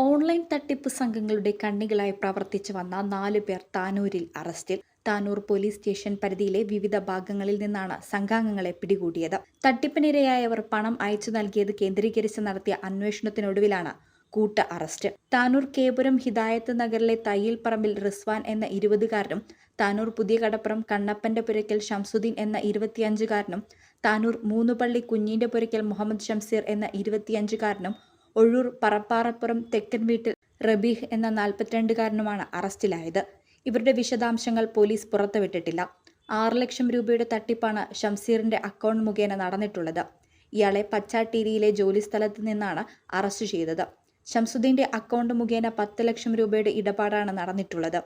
Online തട്ടിപ്പ് സംഘങ്ങളുടെ കണ്ണികളായി പ്രവർത്തിച്ചു വന്ന 4 പേർ താനൂരിൽ അറസ്റ്റിൽ. താനൂർ പോലീസ് സ്റ്റേഷൻ പരിധിയിലെ വിവിധ ഭാഗങ്ങളിൽ നിന്നാണ് സംഘാംഗങ്ങളെ പിടികൂടിയത്. തട്ടിപ്പിനിരയായവർ പണം അയച്ചു നൽകിയത് കേന്ദ്രീകരിച്ച് നടത്തിയ അന്വേഷണത്തിനൊടുവിലാണ് കൂട്ട അറസ്റ്റ്. താനൂർ കേപുരം ഹിദായത്ത് നഗറിലെ തയ്യിൽ റിസ്വാൻ എന്ന 20-കാരനും താനൂർ പുതിയ കടപ്പുറം കണ്ണപ്പന്റെ പുരയ്ക്കൽ ഷംസുദ്ദീൻ എന്ന 25-കാരനും താനൂർ മൂന്നുപള്ളി കുഞ്ഞിന്റെ പുരയ്ക്കൽ മുഹമ്മദ് ഷംസീർ എന്ന 25-കാരനും ഒഴൂർ പറപ്പാറപ്പുറം തെക്കൻ വീട്ടിൽ റബീഹ് എന്ന 42-കാരനുമാണ് അറസ്റ്റിലായത്. ഇവരുടെ വിശദാംശങ്ങൾ പോലീസ് പുറത്തുവിട്ടിട്ടില്ല. 6 ലക്ഷം രൂപയുടെ തട്ടിപ്പാണ് ഷംസീറിന്റെ അക്കൗണ്ട് മുഖേന നടന്നിട്ടുള്ളത്. ഇയാളെ പച്ചാട്ടീരിയിലെ ജോലിസ്ഥലത്ത് നിന്നാണ് അറസ്റ്റ് ചെയ്തത്. ഷംസുദ്ദീന്റെ അക്കൗണ്ട് മുഖേന 10 ലക്ഷം രൂപയുടെ ഇടപാടാണ് നടന്നിട്ടുള്ളത്.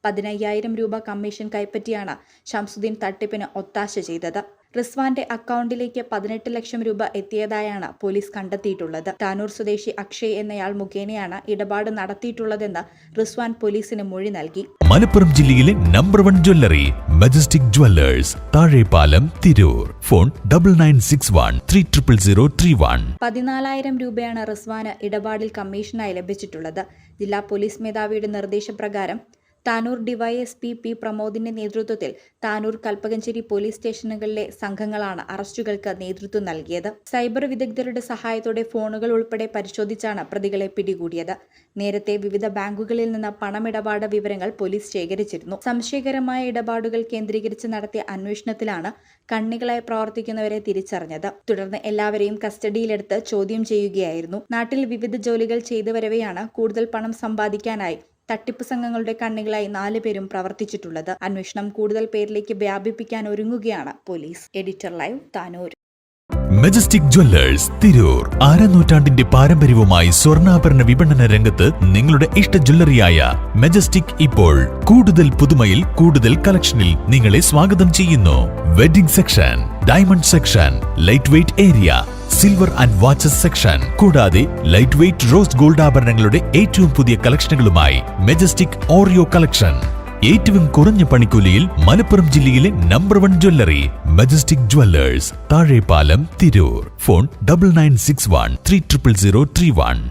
15,000 രൂപ കമ്മീഷൻ കൈപ്പറ്റിയാണ് ഷംസുദ്ദീൻ തട്ടിപ്പിന് ഒത്താശ ചെയ്തത്. റിസ്വാന്റെ അക്കൗണ്ടിലേക്ക് 18 ലക്ഷം രൂപ എത്തിയതായാണ് പോലീസ് കണ്ടെത്തിയിട്ടുള്ളത്. താനൂർ സ്വദേശി അക്ഷയ് എന്നയാൾ മുഖേനയാണ് ഇടപാട് നടത്തിയിട്ടുള്ളതെന്ന് റിസ്വാൻ പോലീസിന് മൊഴി നൽകി. മലപ്പുറം ജില്ലയിലെ number 1 jewellery majestic Jewellers, Thazhepalam, Tirur. Phone 9961300031. 14,000 രൂപയാണ് റിസ്വാന് ഇടപാടിൽ കമ്മീഷനായി ലഭിച്ചിട്ടുള്ളത്. ജില്ലാ പോലീസ് മേധാവിയുടെ നിർദ്ദേശപ്രകാരം താനൂർ ഡിവൈഎസ്പി പി പ്രമോദിന്റെ നേതൃത്വത്തിൽ താനൂർ കൽപ്പകഞ്ചേരി പോലീസ് സ്റ്റേഷനുകളിലെ സംഘങ്ങളാണ് അറസ്റ്റുകൾക്ക് നേതൃത്വം നൽകിയത്. സൈബർ വിദഗ്ധരുടെ സഹായത്തോടെ ഫോണുകൾ ഉൾപ്പെടെ പരിശോധിച്ചാണ് പ്രതികളെ പിടികൂടിയത്. നേരത്തെ വിവിധ ബാങ്കുകളിൽ നിന്ന് പണമിടപാട് വിവരങ്ങൾ പോലീസ് ശേഖരിച്ചിരുന്നു. സംശയകരമായ ഇടപാടുകൾ കേന്ദ്രീകരിച്ച് നടത്തിയ അന്വേഷണത്തിലാണ് കണ്ണികളായി പ്രവർത്തിക്കുന്നവരെ തിരിച്ചറിഞ്ഞത്. തുടർന്ന് എല്ലാവരെയും കസ്റ്റഡിയിലെടുത്ത് ചോദ്യം ചെയ്യുകയായിരുന്നു. നാട്ടിൽ വിവിധ ജോലികൾ ചെയ്തു വരവെയാണ് കൂടുതൽ പണം സമ്പാദിക്കാനായി തട്ടിപ്പ് സംഘങ്ങളുടെ കണ്ണികളായി 4 പേരും പ്രവർത്തിച്ചിട്ടുള്ളത്. അന്വേഷണം കൂടുതൽ പേരിലേക്ക് വ്യാപിപ്പിക്കാൻ ഒരുങ്ങുകയാണ് police. Editor live, Tanur. Majestic Jewellers, Tirur. നൂറ്റാണ്ടിന്റെ പാരമ്പര്യവുമായി സ്വർണ്ണാഭരണ വിപണന രംഗത്ത് നിങ്ങളുടെ ഇഷ്ട ജ്വല്ലറിയായ മജസ്റ്റിക് ഇപ്പോൾ കൂടുതൽ പുതുമയിൽ കൂടുതൽ കളക്ഷനിൽ നിങ്ങളെ സ്വാഗതം ചെയ്യുന്നു. Wedding section, diamond section, light weight area, silver and watches section, കൂടാതെ ലൈറ്റ് വെയ്റ്റ് റോസ് ഗോൾഡ് ആഭരണങ്ങളുടെ ഏറ്റവും പുതിയ കളക്ഷനുകളുമായി മജസ്റ്റിക് ഓറിയോ കളക്ഷൻ. ഏറ്റവും കുറഞ്ഞ പണിക്കൂലിയിൽ മലപ്പുറം ജില്ലയിലെ number 1 jewellery majestic Jewellers, Thazhepalam, Tirur. Phone 9961300031.